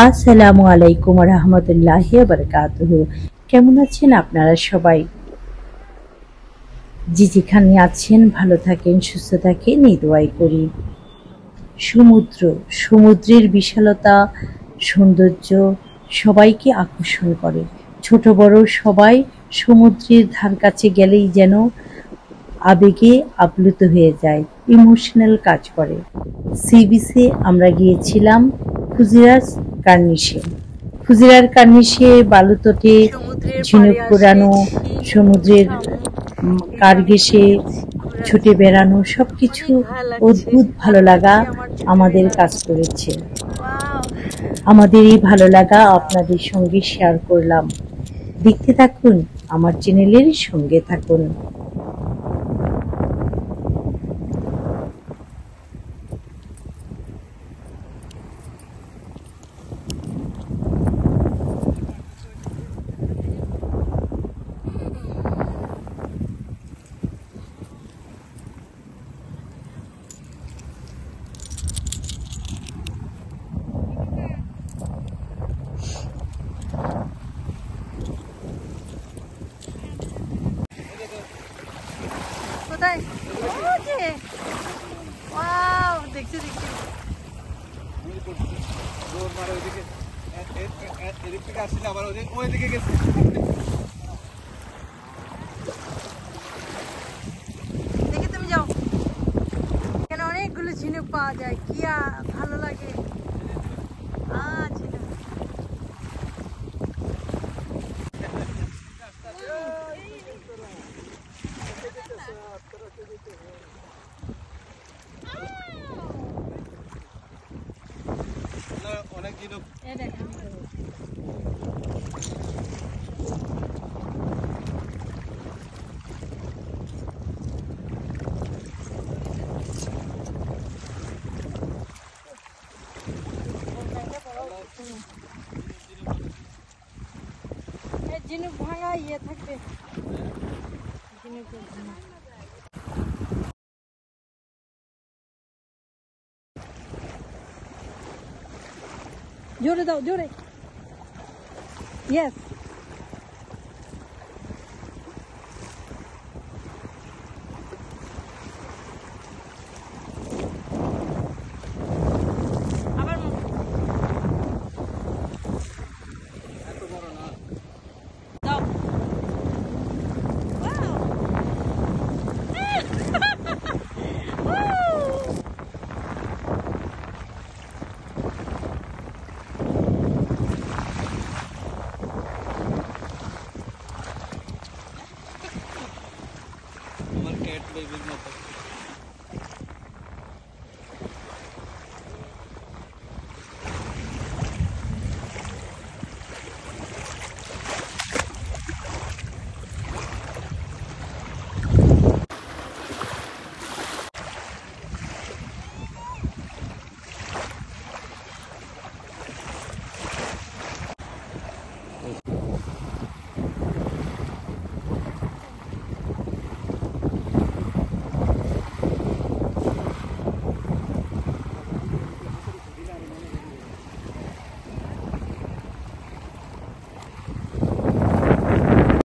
আসসালামু আলাইকুম রহমতুল্লাহি বারাকাতুহু। কেমন আছেন আপনারা সবাই? যে যেখানে আছেন ভালো থাকেন, সুস্থ থাকেন, এই দোয়াই করি। সমুদ্র, সমুদ্রের বিশালতা, সৌন্দর্য সবাইকে আকর্ষণ করে। ছোট বড় সবাই সমুদ্রের ধার কাছে গেলেই যেন আবেগে আপ্লুত হয়ে যায়, ইমোশনাল কাজ করে। সি বিচে আমরা গিয়েছিলাম ফুজিরাস কার্নিশে। ফুজিরার কার্নিশে বালুতটে ঝিনুক কুড়ানো, সমুদ্রের কার ঘেঁষে ছুটে বেড়ানো সবকিছু অদ্ভুত ভালো লাগা আমাদের কাজ করেছে। আমাদের এই ভালো লাগা আপনাদের সঙ্গে শেয়ার করলাম। দেখতে থাকুন, আমার চ্যানেলের সঙ্গে থাকুন। কোথায়? ওয়াও, দেখছি দেখছি। এদিক থেকে আসলে আবার ওইদিকে গেছে। দেখে তুমি যাও, এখানে অনেকগুলো ঝিনুক পাওয়া যায়, কি ভালো লাগে। ঝিনুক অনেক ঝিনুক। ঝিনুক ভাঙা ইয়ে থাকবে, জোরে দাও, জোরে। ইয়েস।